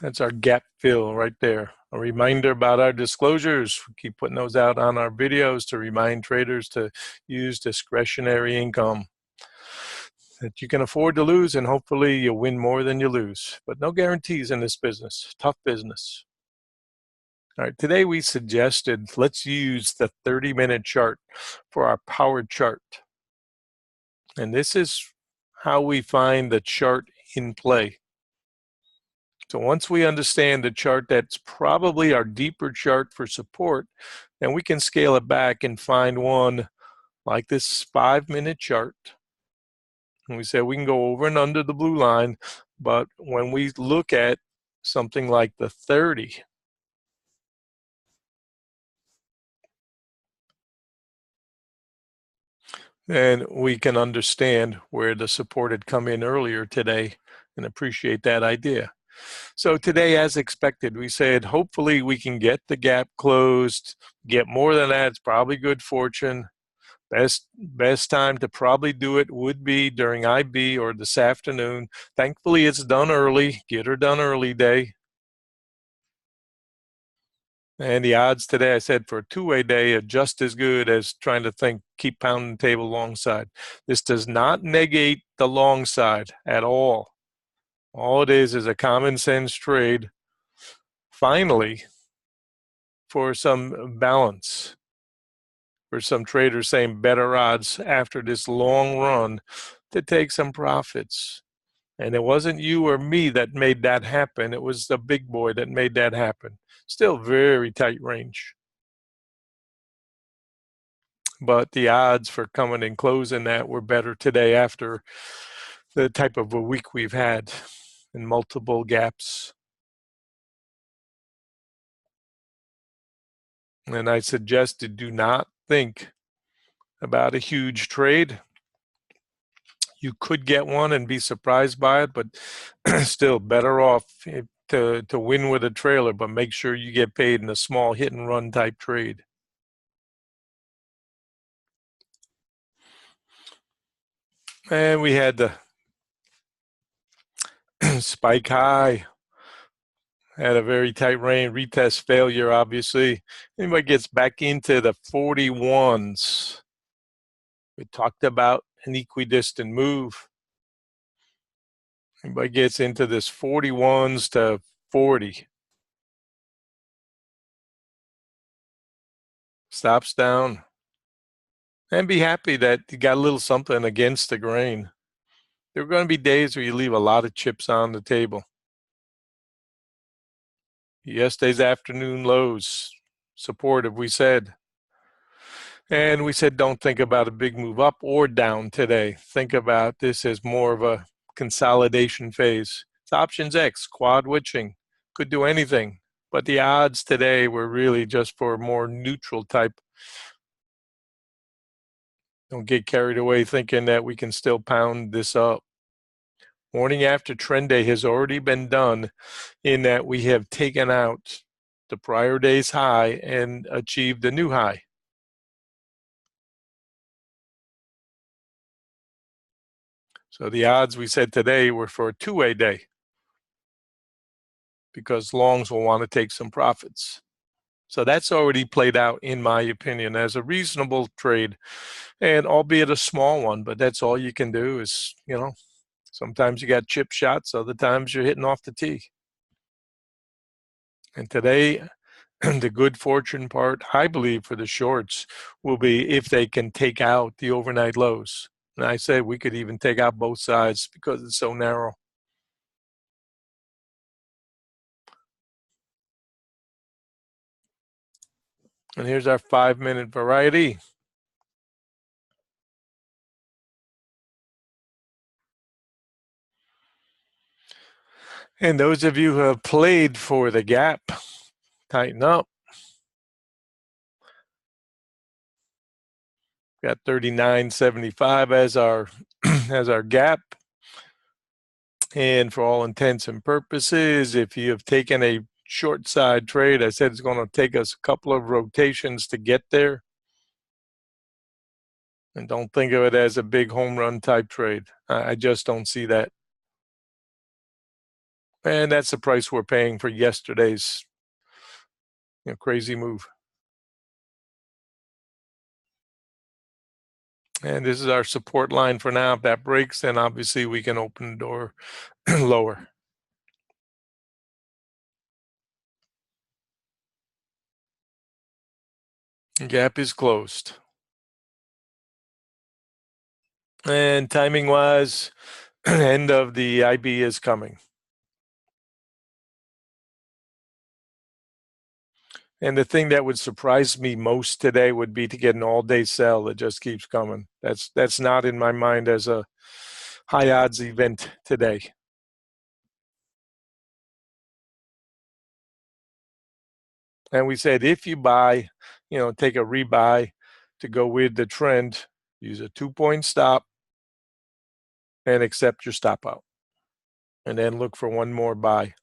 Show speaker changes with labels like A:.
A: That's our gap fill right there. A reminder about our disclosures. We keep putting those out on our videos to remind traders to use discretionary income that you can afford to lose, and hopefully you'll win more than you lose. But no guarantees in this business. Tough business. All right, today we suggested let's use the 30-minute chart for our power chart. And this is how we find the chart in play. So once we understand the chart, that's probably our deeper chart for support, then we can scale it back and find one like this 5-minute chart. And we said we can go over and under the blue line, but when we look at something like the 30, then we can understand where the support had come in earlier today and appreciate that idea. So today, as expected, we said hopefully we can get the gap closed, get more than that. It's probably good fortune. Best time to probably do it would be during IB or this afternoon. Thankfully, it's done early. Get her done early day. And the odds today, I said, for a two-way day are just as good as trying to keep pounding the table long side. This does not negate the long side at all. All it is a common sense trade, finally, for some balance. For some traders saying better odds after this long run to take some profits. And it wasn't you or me that made that happen. It was the big boy that made that happen. Still very tight range. But the odds for coming and closing that were better today after the type of a week we've had in multiple gaps. And I suggested do not think about a huge trade. You could get one and be surprised by it, but still better off to win with a trailer, but make sure you get paid in a small hit and run type trade. And we had the spike high, had a very tight range, retest failure, obviously. Anybody gets back into the 41s. We talked about an equidistant move. Anybody gets into this 41s to 40. Stops down. And be happy that you got a little something against the grain. There are going to be days where you leave a lot of chips on the table. Yesterday's afternoon lows, supportive, we said. And we said don't think about a big move up or down today. Think about this as more of a consolidation phase. It's options X, quad witching. Could do anything. But the odds today were really just for a more neutral type. Don't get carried away thinking that we can still pound this up. Morning after trend day has already been done in that we have taken out the prior day's high and achieved a new high. So the odds we said today were for a two-way day because longs will want to take some profits. So that's already played out, in my opinion, as a reasonable trade, and albeit a small one, but that's all you can do is, sometimes you got chip shots, other times you're hitting off the tee. And today, the good fortune part, I believe, for the shorts will be if they can take out the overnight lows. And I said we could even take out both sides because it's so narrow. And here's our 5-minute variety. And those of you who have played for the gap, tighten up. Got 39.75 as our as our gap. And for all intents and purposes, if you have taken a short side trade, I said it's going to take us a couple of rotations to get there. And don't think of it as a big home run type trade. I just don't see that. And that's the price we're paying for yesterday's crazy move. And this is our support line for now. If that breaks, then obviously we can open the door lower. Gap is closed. And timing wise, end of the IB is coming. And the thing that would surprise me most today would be to get an all-day sell that just keeps coming. That's not in my mind as a high odds event today. And we said if you buy, take a rebuy to go with the trend, use a 2-point stop and accept your stop out. And then look for one more buy.